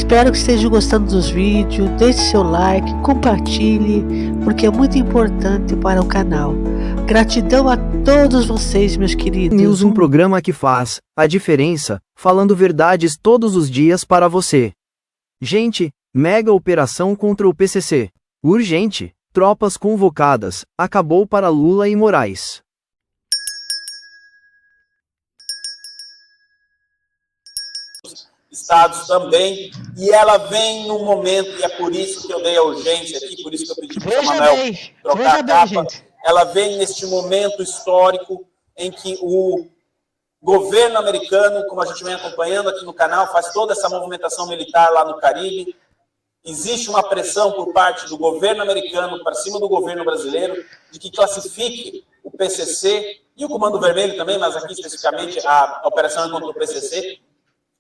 Espero que estejam gostando dos vídeos, deixe seu like, compartilhe, porque é muito importante para o canal. Gratidão a todos vocês, meus queridos. News, um programa que faz a diferença, falando verdades todos os dias para você. Gente, mega operação contra o PCC. Urgente, tropas convocadas, acabou para Lula e Moraes. Estados também, e ela vem num momento, e é por isso que eu dei a urgência aqui, por isso que eu pedi para o Manuel trocar a capa. Ela vem neste momento histórico em que o governo americano, como a gente vem acompanhando aqui no canal, faz toda essa movimentação militar lá no Caribe. Existe uma pressão por parte do governo americano para cima do governo brasileiro de que classifique o PCC e o Comando Vermelho também, mas aqui especificamente a operação contra o PCC,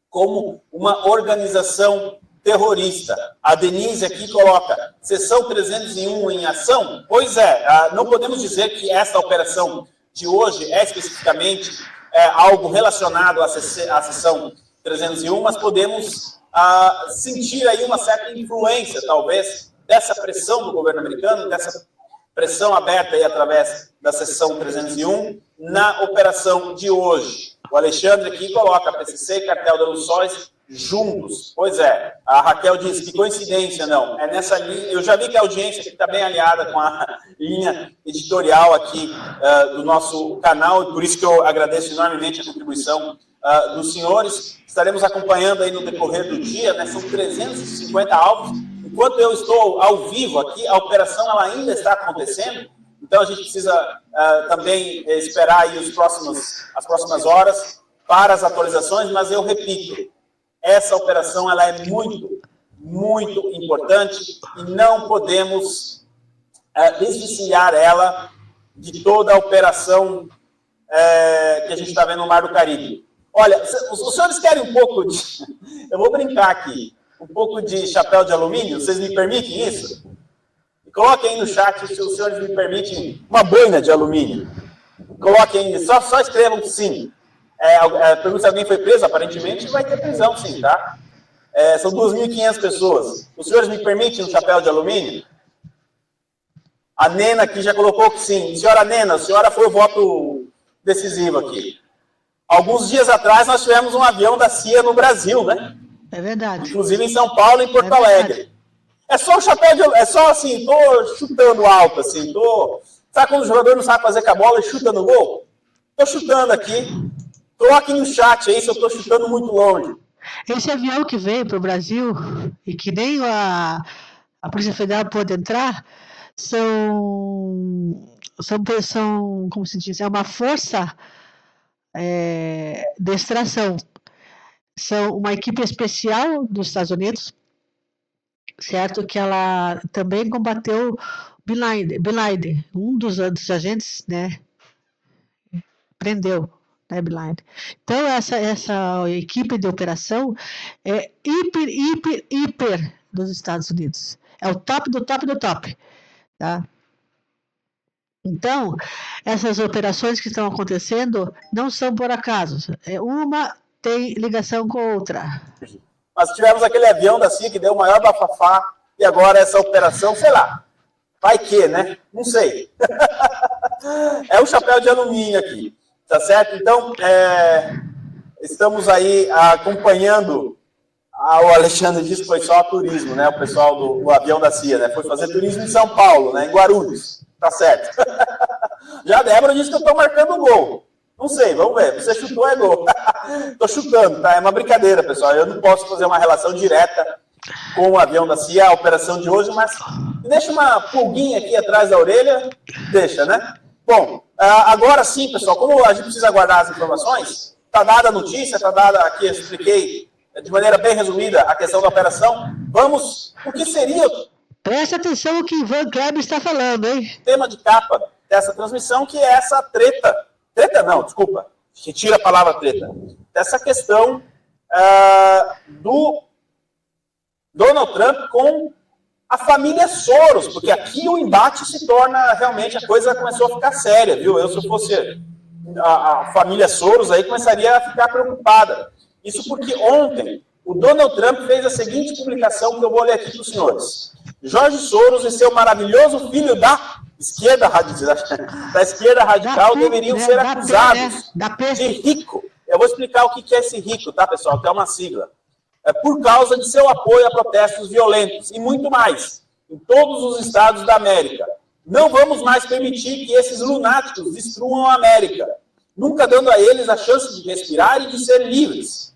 como uma organização terrorista. A Denise aqui coloca, seção 301 em ação? Pois é, não podemos dizer que essa operação de hoje é especificamente algo relacionado à seção 301, mas podemos sentir aí uma certa influência, talvez, dessa pressão do governo americano, dessa pressão aberta aí através da seção 301 na operação de hoje. O Alexandre aqui coloca PCC e Cartel da Luçóis juntos. Pois é, a Raquel diz que coincidência, não. É nessa linha. Eu já vi que a audiência aqui está bem alinhada com a linha editorial aqui do nosso canal, e por isso que eu agradeço enormemente a contribuição dos senhores. Estaremos acompanhando aí no decorrer do dia, né? São 350 alvos. Enquanto eu estou ao vivo aqui, a operação ela ainda está acontecendo. Então, a gente precisa também esperar aí as próximas horas para as atualizações, mas eu repito, essa operação ela é muito, muito importante e não podemos desviciar ela de toda a operação que a gente está vendo no Mar do Caribe. Olha, os senhores querem um pouco de... Eu vou brincar aqui. Um pouco de chapéu de alumínio? Vocês me permitem isso? Coloquem aí no chat se os senhores me permitem uma boina de alumínio. Coloquem aí, só escrevam que sim. Pergunta se alguém foi preso, aparentemente vai ter prisão sim, tá? São 2.500 pessoas. Os senhores me permitem um chapéu de alumínio? A Nena aqui já colocou que sim. Senhora Nena, a senhora foi o voto decisivo aqui. Alguns dias atrás nós tivemos um avião da CIA no Brasil, né? É verdade. Inclusive em São Paulo e em Porto Alegre. É só o chapéu de... É só assim, tô chutando alto, assim, Sabe quando o jogador não sabe fazer com a bola e chuta no gol? Tô chutando aqui. Coloquem no chat aí se eu tô chutando muito longe. Esse avião que veio para o Brasil e que nem a Polícia Federal pôde entrar, são como se diz, é uma força de extração. São uma equipe especial dos Estados Unidos, certo? Que ela também combateu Bin Laden, um dos agentes, né? Prendeu, né, Bin Laden. Então, essa equipe de operação é hiper dos Estados Unidos. É o top do top do top, tá? Então, essas operações que estão acontecendo não são por acaso. Uma tem ligação com a outra. Mas tivemos aquele avião da CIA que deu o maior bafafá, e agora essa operação, sei lá, vai que, né? Não sei. É um chapéu de alumínio aqui, tá certo? Então, estamos aí acompanhando, o Alexandre disse que foi só turismo, né? O pessoal do avião da CIA, né? Foi fazer turismo em São Paulo, né? Em Guarulhos, tá certo? Já a Débora disse que eu estou marcando gol. Não sei, vamos ver. Você chutou, é gol. Tô chutando, tá? É uma brincadeira, pessoal. Eu não posso fazer uma relação direta com o avião da CIA, a operação de hoje, mas deixa uma pulguinha aqui atrás da orelha, deixa, né? Bom, agora sim, pessoal, como a gente precisa guardar as informações, tá dada a notícia, tá dada aqui, eu expliquei de maneira bem resumida a questão da operação. Vamos, o que seria... Presta atenção no que Ivan Kleber está falando, hein? Tema de capa dessa transmissão, que é essa treta. Treta não, desculpa. Retira a palavra treta. Dessa questão do Donald Trump com a família Soros, porque aqui o embate se torna realmente, a coisa começou a ficar séria, viu? Eu, se eu fosse a família Soros, aí começaria a ficar preocupada. Isso porque ontem o Donald Trump fez a seguinte publicação que eu vou ler aqui para os senhores. Jorge Soros e seu maravilhoso filho da esquerda radical deveriam ser acusados de rico. Eu vou explicar o que é esse rico, tá, pessoal? Que é uma sigla. É por causa de seu apoio a protestos violentos e muito mais em todos os estados da América. Não vamos mais permitir que esses lunáticos destruam a América, nunca dando a eles a chance de respirar e de ser livres.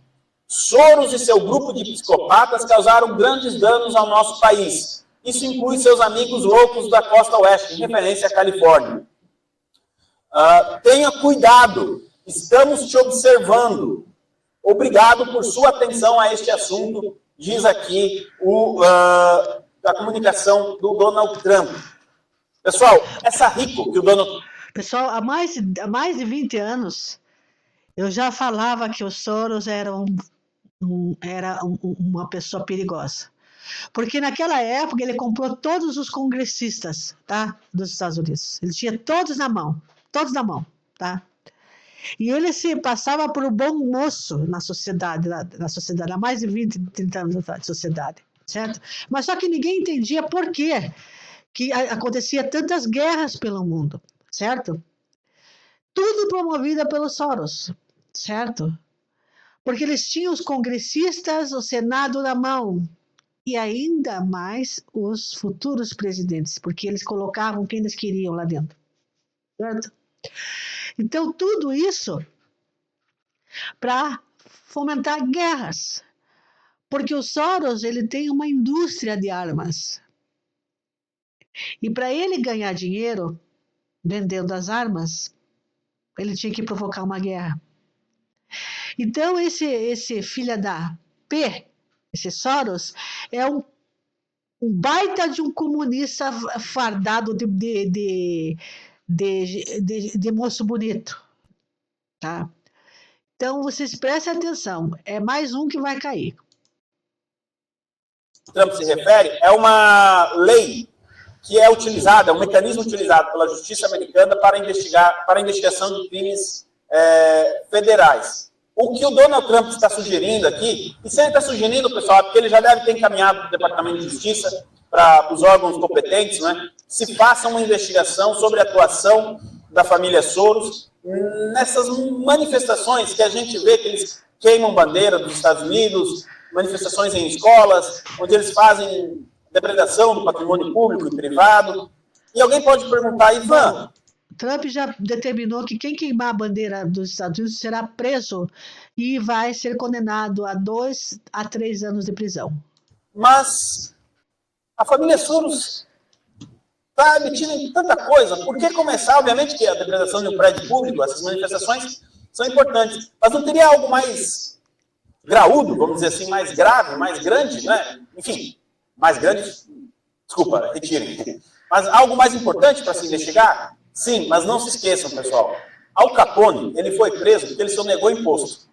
Soros e seu grupo de psicopatas causaram grandes danos ao nosso país. Isso inclui seus amigos loucos da costa oeste, em referência à Califórnia. Tenha cuidado, estamos te observando. Obrigado por sua atenção a este assunto, diz aqui a comunicação do Donald Trump. Pessoal, essa rico que o Donald... Pessoal, há mais de 20 anos, eu já falava que o Soros era uma pessoa perigosa. Porque naquela época ele comprou todos os congressistas, tá, dos Estados Unidos. Ele tinha todos na mão, tá? E ele se passava por um bom moço na sociedade, há mais de 20, 30 anos de sociedade, certo? Mas só que ninguém entendia por quê que acontecia tantas guerras pelo mundo, certo? Tudo promovido pelo Soros, certo? Porque eles tinham os congressistas, o Senado na mão, e ainda mais os futuros presidentes, porque eles colocavam quem eles queriam lá dentro, certo? Então, tudo isso para fomentar guerras, porque o Soros ele tem uma indústria de armas. E para ele ganhar dinheiro vendendo as armas, ele tinha que provocar uma guerra. Então, esse filho da P, esse Soros, é um baita de um comunista fardado de moço bonito. Tá? Então, vocês prestem atenção, é mais um que vai cair. Trump se refere, é uma lei que é utilizada, um mecanismo utilizado pela justiça americana para a investigação de crimes federais. O que o Donald Trump está sugerindo aqui, e se ele está sugerindo, pessoal, é porque ele já deve ter encaminhado para o Departamento de Justiça, para os órgãos competentes, né, se faça uma investigação sobre a atuação da família Soros nessas manifestações que a gente vê que eles queimam bandeira dos Estados Unidos, manifestações em escolas, onde eles fazem depredação do patrimônio público e privado. E alguém pode perguntar, Ivan... Trump já determinou que quem queimar a bandeira dos Estados Unidos será preso e vai ser condenado a 2 a 3 anos de prisão. Mas a família Soros está emitindo em tanta coisa. Por que começar? Obviamente que a depredação de um prédio público, essas manifestações são importantes. Mas não teria algo mais graúdo, vamos dizer assim, mais grave, mais grande, né? Enfim, mais grande, desculpa, retirem. Mas algo mais importante para se investigar? Sim, mas não se esqueçam, pessoal. Al Capone, ele foi preso porque ele sonegou imposto.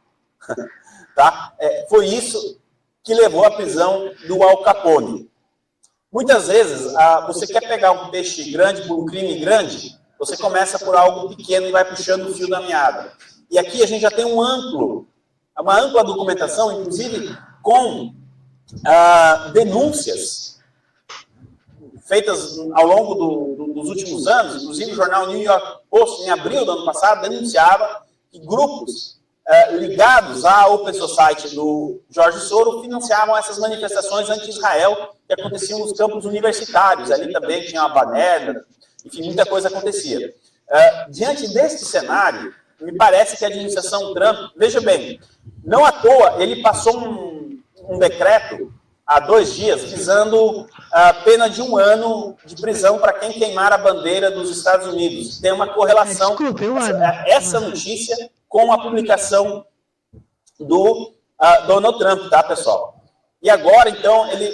Tá? Foi isso que levou à prisão do Al Capone. Muitas vezes, você quer pegar um peixe grande por um crime grande, você começa por algo pequeno e vai puxando o fio da meada. E aqui a gente já tem uma ampla documentação, inclusive com denúncias feitas ao longo dos últimos anos. Inclusive o jornal New York Post, em abril do ano passado, denunciava que grupos ligados à Open Society do Jorge Soros financiavam essas manifestações anti-Israel que aconteciam nos campos universitários. Ali também tinha uma baderna, enfim, muita coisa acontecia. Diante deste cenário, me parece que a administração Trump, veja bem, não à toa ele passou um decreto há 2 dias visando a pena de 1 ano de prisão para quem queimar a bandeira dos Estados Unidos. Tem uma correlação, essa notícia, com a publicação do Donald Trump, tá, pessoal? E agora, então, ele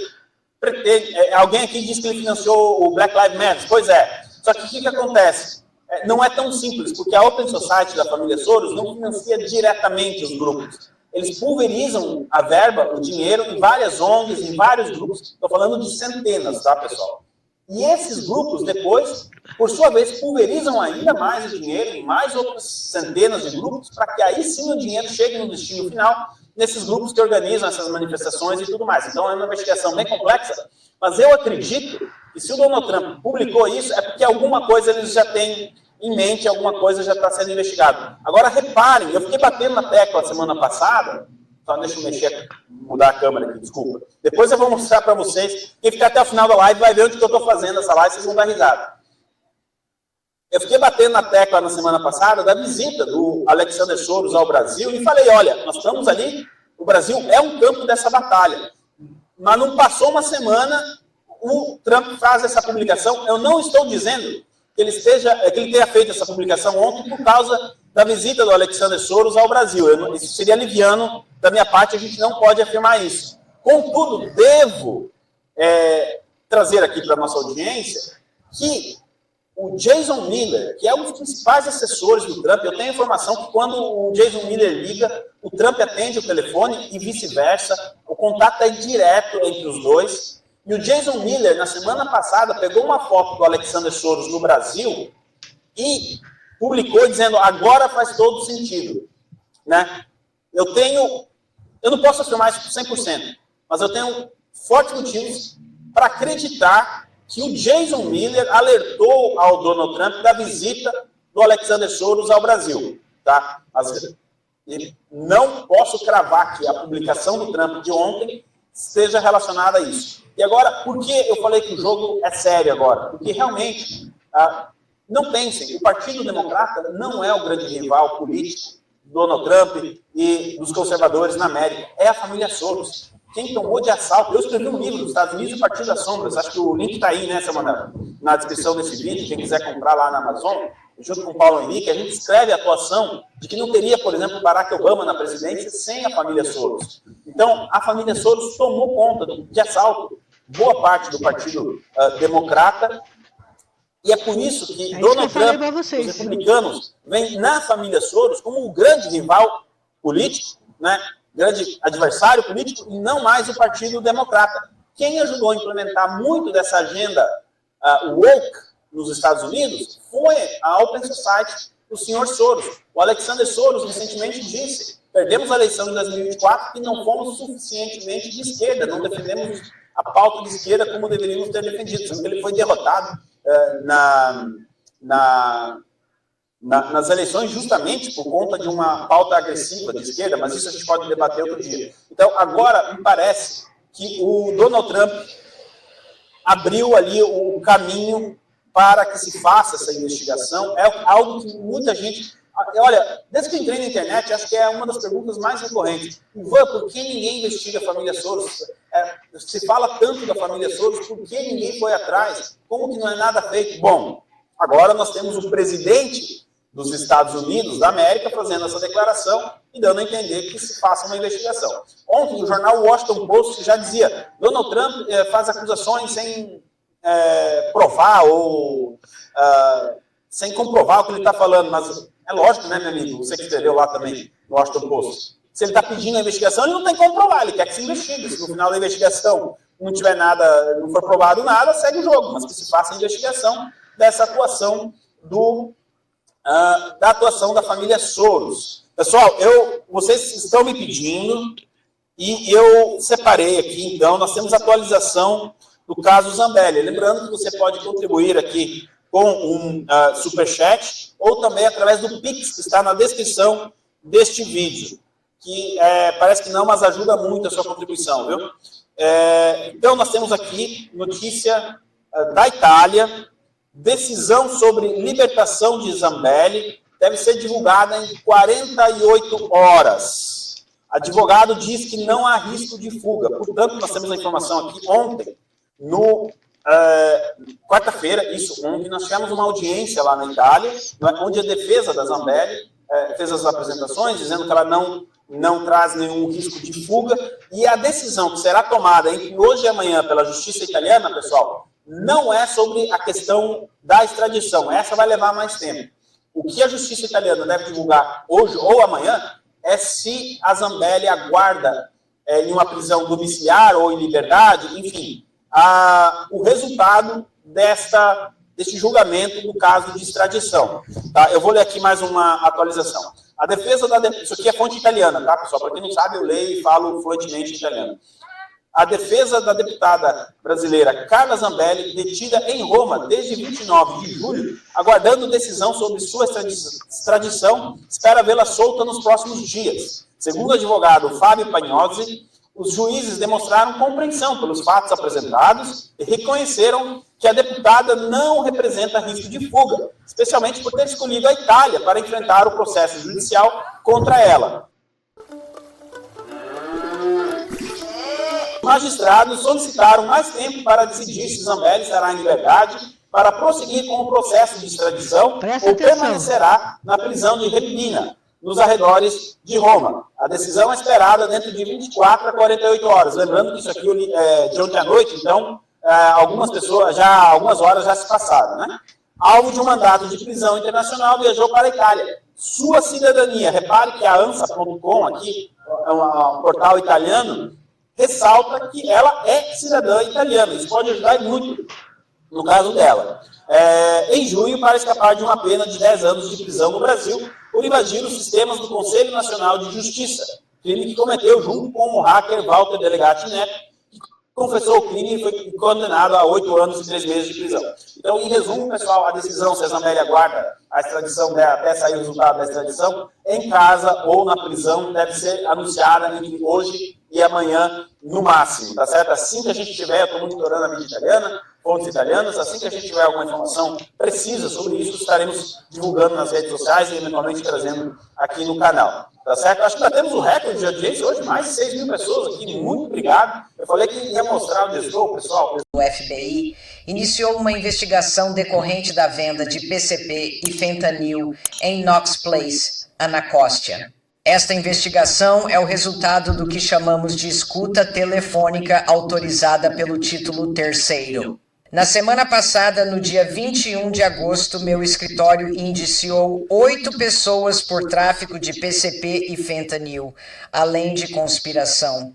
pretende... alguém aqui disse que ele financiou o Black Lives Matter. Pois é. Só que o que acontece? Não é tão simples, porque a Open Society da família Soros não financia diretamente os grupos. Eles pulverizam a verba, o dinheiro, em várias ONGs, em vários grupos. Estou falando de centenas, tá, pessoal? E esses grupos, depois, por sua vez, pulverizam ainda mais o dinheiro em mais outras centenas de grupos, para que aí sim o dinheiro chegue no destino final nesses grupos que organizam essas manifestações e tudo mais. Então, é uma investigação bem complexa, mas eu acredito que se o Donald Trump publicou isso, é porque alguma coisa eles já têm em mente, alguma coisa já está sendo investigada. Agora, reparem, eu fiquei batendo na tecla semana passada, só deixa eu mexer, mudar a câmera aqui, desculpa. Depois eu vou mostrar para vocês, quem ficar até o final da live vai ver onde que eu estou fazendo essa live, vocês vão dar risada. Eu fiquei batendo na tecla na semana passada da visita do Alexander Soros ao Brasil e falei, olha, nós estamos ali, o Brasil é um campo dessa batalha. Mas não passou uma semana, o Trump faz essa publicação. Eu não estou dizendo que ele tenha feito essa publicação ontem por causa da visita do Alexander Soros ao Brasil. Isso seria liviano da minha parte, a gente não pode afirmar isso. Contudo, devo trazer aqui para a nossa audiência que o Jason Miller, que é um dos principais assessores do Trump, eu tenho informação que quando o Jason Miller liga, o Trump atende o telefone e vice-versa, o contato é direto entre os dois. E o Jason Miller, na semana passada, pegou uma foto do Alexander Soros no Brasil e publicou dizendo, agora faz todo sentido. Né? Eu não posso afirmar isso 100%, mas eu tenho fortes motivos para acreditar que o Jason Miller alertou ao Donald Trump da visita do Alexander Soros ao Brasil. Tá? E não posso cravar que a publicação do Trump de ontem esteja relacionada a isso. E agora, por que eu falei que o jogo é sério agora? Porque realmente, não pensem, o Partido Democrata não é o grande rival político do Donald Trump e dos conservadores na América. É a família Soros. Quem tomou de assalto, eu escrevi um livro dos Estados Unidos, o Partido das Sombras, acho que o link está aí, né, Samanta, na descrição desse vídeo, quem quiser comprar lá na Amazon, junto com o Paulo Henrique, a gente escreve a atuação de que não teria, por exemplo, Barack Obama na presidência sem a família Soros. Então, a família Soros tomou conta de assalto boa parte do Partido Democrata, e é por isso que Donald Trump, os republicanos, vêm na família Soros como um grande rival político, né, grande adversário político, e não mais o Partido Democrata. Quem ajudou a implementar muito dessa agenda woke nos Estados Unidos foi a Open Society, o senhor Soros. O Alexander Soros recentemente disse, perdemos a eleição de 2024 e não fomos suficientemente de esquerda, não defendemos a pauta de esquerda como deveríamos ter defendido, sendo que ele foi derrotado nas eleições justamente por conta de uma pauta agressiva de esquerda, mas isso a gente pode debater outro dia. Então, agora, me parece que o Donald Trump abriu ali o caminho para que se faça essa investigação. É algo que muita gente... Olha, desde que eu entrei na internet, acho que é uma das perguntas mais recorrentes. Ivan, por que ninguém investiga a família Soros? Se fala tanto da família Soros, por que ninguém foi atrás? Como que não é nada feito? Bom, agora nós temos o presidente dos Estados Unidos da América fazendo essa declaração e dando a entender que se faça uma investigação. Ontem, o jornal Washington Post já dizia, Donald Trump faz acusações sem provar ou sem comprovar o que ele está falando, mas é lógico, né, meu amigo, você que escreveu lá também no Washington Post, se ele está pedindo a investigação, ele não tem como provar, ele quer que se investigue, se no final da investigação não tiver nada, não for provado nada, segue o jogo, mas que se faça a investigação dessa atuação da atuação da família Soros. Pessoal, vocês estão me pedindo e eu separei aqui, então, nós temos atualização do caso Zambelli. Lembrando que você pode contribuir aqui com um superchat ou também através do Pix, que está na descrição deste vídeo, que parece que não, mas ajuda muito a sua contribuição, viu? Então, nós temos aqui notícia da Itália, decisão sobre libertação de Zambelli deve ser divulgada em 48 horas. Advogado diz que não há risco de fuga. Portanto, nós temos a informação aqui ontem, quarta-feira, ontem, nós tivemos uma audiência lá na Itália, onde a defesa da Zambelli fez as apresentações, dizendo que ela não traz nenhum risco de fuga, e a decisão que será tomada entre hoje e amanhã pela Justiça Italiana, pessoal, não é sobre a questão da extradição. Essa vai levar mais tempo. O que a Justiça Italiana deve divulgar hoje ou amanhã é se a Zambelli aguarda em uma prisão domiciliar ou em liberdade, enfim, o resultado deste julgamento do caso de extradição. Tá? Eu vou ler aqui mais uma atualização. A defesa Isso aqui é fonte italiana, tá, pessoal? Para quem não sabe, eu leio e falo fluentemente italiano. A defesa da deputada brasileira Carla Zambelli, detida em Roma desde 29 de julho, aguardando decisão sobre sua extradição, espera vê-la solta nos próximos dias. Segundo o advogado Fábio Pagnosi, os juízes demonstraram compreensão pelos fatos apresentados e reconheceram que a deputada não representa risco de fuga, especialmente por ter escolhido a Itália para enfrentar o processo judicial contra ela. Os magistrados solicitaram mais tempo para decidir se Zambelli estará em liberdade para prosseguir com o processo de extradição ou permanecerá na prisão de Repina, nos arredores de Roma. A decisão é esperada dentro de 24 a 48 horas. Lembrando que isso aqui é de ontem à noite, então algumas horas já se passaram, né? Alvo de um mandato de prisão internacional, viajou para a Itália. Sua cidadania, repare que a ANSA.com aqui, é um portal italiano, ressalta que ela é cidadã italiana. Isso pode ajudar muito no caso dela. Em junho, para escapar de uma pena de 10 anos de prisão no Brasil, por invadir os sistemas do Conselho Nacional de Justiça, crime que cometeu junto com o hacker Walter Delegati Neto, que confessou o crime e foi condenado a 8 anos e 3 meses de prisão. Então, em resumo, pessoal, a decisão, se a Zambelli aguarda a extradição dela, até sair o resultado da extradição, em casa ou na prisão, deve ser anunciada entre hoje e amanhã, no máximo, tá certo? Assim que a gente tiver, eu estou monitorando a mídia italiana, fontes italianas, assim que a gente tiver alguma informação precisa sobre isso, estaremos divulgando nas redes sociais e eventualmente trazendo aqui no canal, tá certo? Acho que já temos o recorde de audiência hoje, mais de 6 mil pessoas aqui, muito obrigado. Eu falei que ia mostrar o desdobro, pessoal. O FBI iniciou uma investigação decorrente da venda de PCP e fentanil em Knox Place, Anacostia. Esta investigação é o resultado do que chamamos de escuta telefônica autorizada pelo título terceiro. Na semana passada, no dia 21 de agosto, meu escritório indiciou 8 pessoas por tráfico de PCP e fentanil, além de conspiração.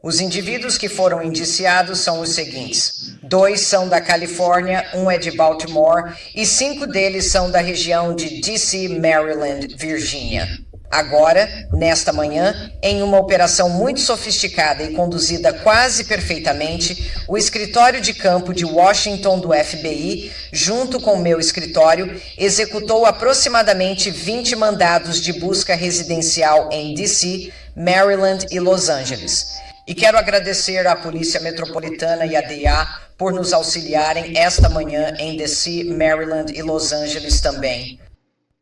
Os indivíduos que foram indiciados são os seguintes: 2 são da Califórnia, 1 é de Baltimore e 5 deles são da região de DC, Maryland, Virgínia. Agora, nesta manhã, em uma operação muito sofisticada e conduzida quase perfeitamente, o escritório de campo de Washington do FBI, junto com meu escritório, executou aproximadamente 20 mandados de busca residencial em DC, Maryland e Los Angeles. E quero agradecer à Polícia Metropolitana e à DEA por nos auxiliarem esta manhã em DC, Maryland e Los Angeles também.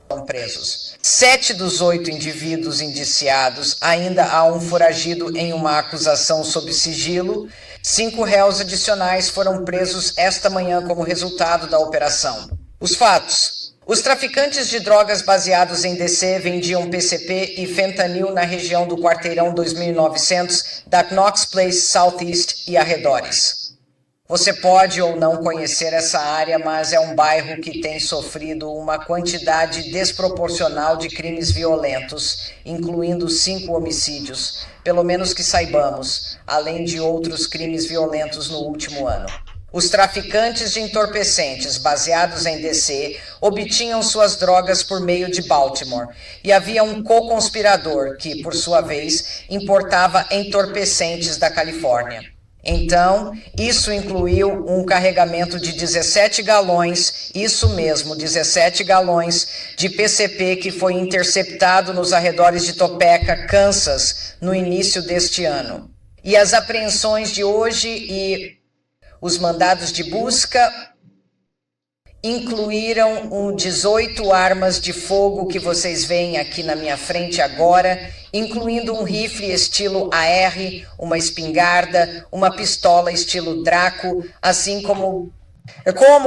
São presos. 7 dos 8 indivíduos indiciados, ainda há um foragido em uma acusação sob sigilo. 5 réus adicionais foram presos esta manhã como resultado da operação. Os fatos: os traficantes de drogas baseados em DC vendiam PCP e fentanil na região do quarteirão 2900 da Knox Place Southeast e arredores. Você pode ou não conhecer essa área, mas é um bairro que tem sofrido uma quantidade desproporcional de crimes violentos, incluindo 5 homicídios, pelo menos que saibamos, além de outros crimes violentos no último ano. Os traficantes de entorpecentes baseados em DC obtinham suas drogas por meio de Baltimore, e havia um co-conspirador que, por sua vez, importava entorpecentes da Califórnia. Então, isso incluiu um carregamento de 17 galões, isso mesmo, 17 galões de PCP que foi interceptado nos arredores de Topeka, Kansas, no início deste ano. E as apreensões de hoje e os mandados de busca incluíram 18 armas de fogo que vocês veem aqui na minha frente agora, incluindo um rifle estilo AR, uma espingarda, uma pistola estilo Draco, assim como...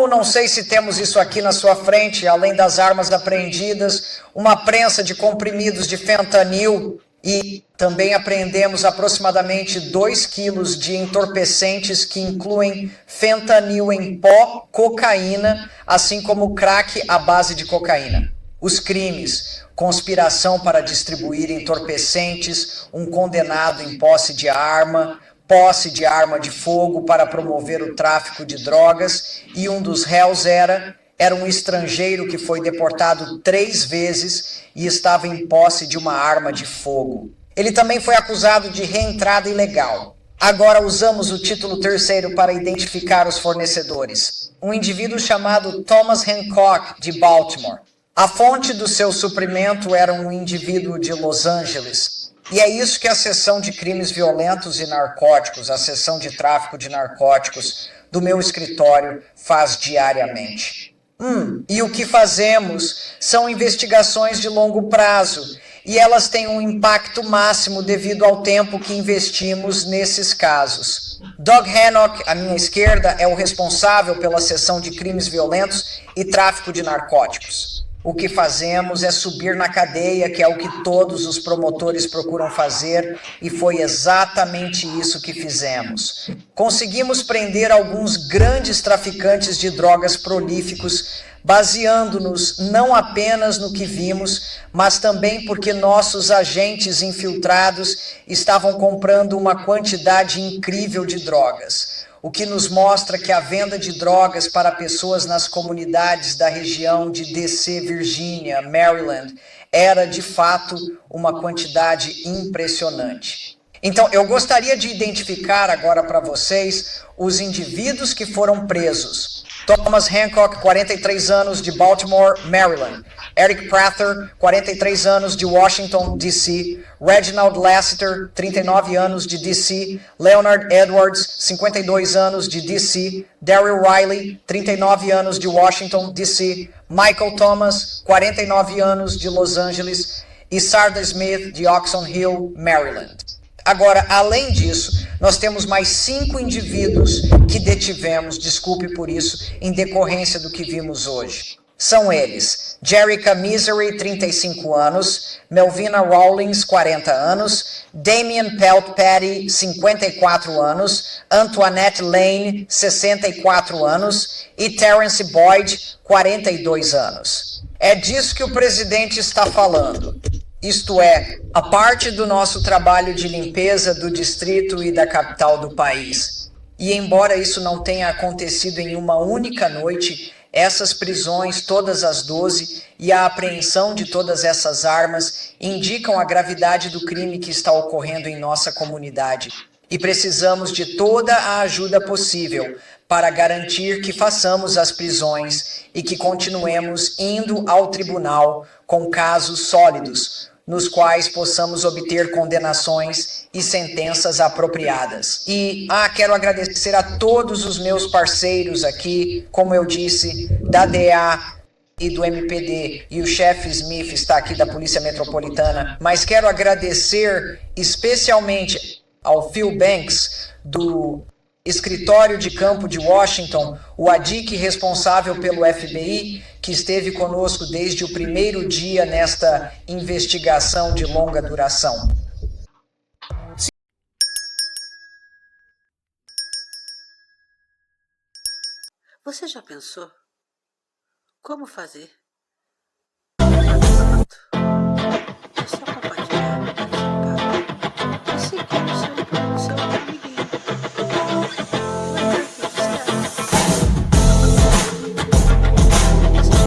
não sei se temos isso aqui na sua frente, além das armas apreendidas, uma prensa de comprimidos de fentanil, e também apreendemos aproximadamente 2 quilos de entorpecentes que incluem fentanil em pó, cocaína, assim como crack à base de cocaína. Os crimes: conspiração para distribuir entorpecentes, um condenado em posse de arma de fogo para promover o tráfico de drogas, e um dos réus era era um estrangeiro que foi deportado 3 vezes e estava em posse de uma arma de fogo. Ele também foi acusado de reentrada ilegal. Agora usamos o título terceiro para identificar os fornecedores. Um indivíduo chamado Thomas Hancock, de Baltimore. A fonte do seu suprimento era um indivíduo de Los Angeles. E é isso que a seção de crimes violentos e narcóticos, a seção de tráfico de narcóticos do meu escritório faz diariamente. E o que fazemos são investigações de longo prazo, e elas têm um impacto máximo devido ao tempo que investimos nesses casos. Doug Hancock, à minha esquerda, é o responsável pela seção de crimes violentos e tráfico de narcóticos. O que fazemos é subir na cadeia, que é o que todos os promotores procuram fazer, e foi exatamente isso que fizemos. Conseguimos prender alguns grandes traficantes de drogas prolíficos, baseando-nos não apenas no que vimos, mas também porque nossos agentes infiltrados estavam comprando uma quantidade incrível de drogas. O que nos mostra que a venda de drogas para pessoas nas comunidades da região de DC, Virgínia, Maryland, era de fato uma quantidade impressionante. Então, eu gostaria de identificar agora para vocês os indivíduos que foram presos. Thomas Hancock, 43 anos, de Baltimore, Maryland. Eric Prather, 43 anos, de Washington, D.C. Reginald Lassiter, 39 anos, de D.C. Leonard Edwards, 52 anos, de D.C. Daryl Riley, 39 anos, de Washington, D.C. Michael Thomas, 49 anos, de Los Angeles. E Sarda Smith, de Oxon Hill, Maryland. Agora, além disso, nós temos mais 5 indivíduos que detivemos, desculpe por isso, em decorrência do que vimos hoje. São eles: Jerica Misery, 35 anos, Melvina Rawlings, 40 anos, Damien Pelt Patty, 54 anos, Antoinette Lane, 64 anos e Terence Boyd, 42 anos. É disso que o presidente está falando. Isto é, a parte do nosso trabalho de limpeza do distrito e da capital do país. E embora isso não tenha acontecido em uma única noite, essas prisões, todas as 12, e a apreensão de todas essas armas indicam a gravidade do crime que está ocorrendo em nossa comunidade. E precisamos de toda a ajuda possível para garantir que façamos as prisões e que continuemos indo ao tribunal com casos sólidos, nos quais possamos obter condenações e sentenças apropriadas. E quero agradecer a todos os meus parceiros aqui, como eu disse, da DEA e do MPD, e o chefe Smith está aqui da Polícia Metropolitana, mas quero agradecer especialmente ao Phil Banks, do Escritório de Campo de Washington, o ADIC responsável pelo FBI, que esteve conosco desde o primeiro dia nesta investigação de longa duração. Você já pensou como fazer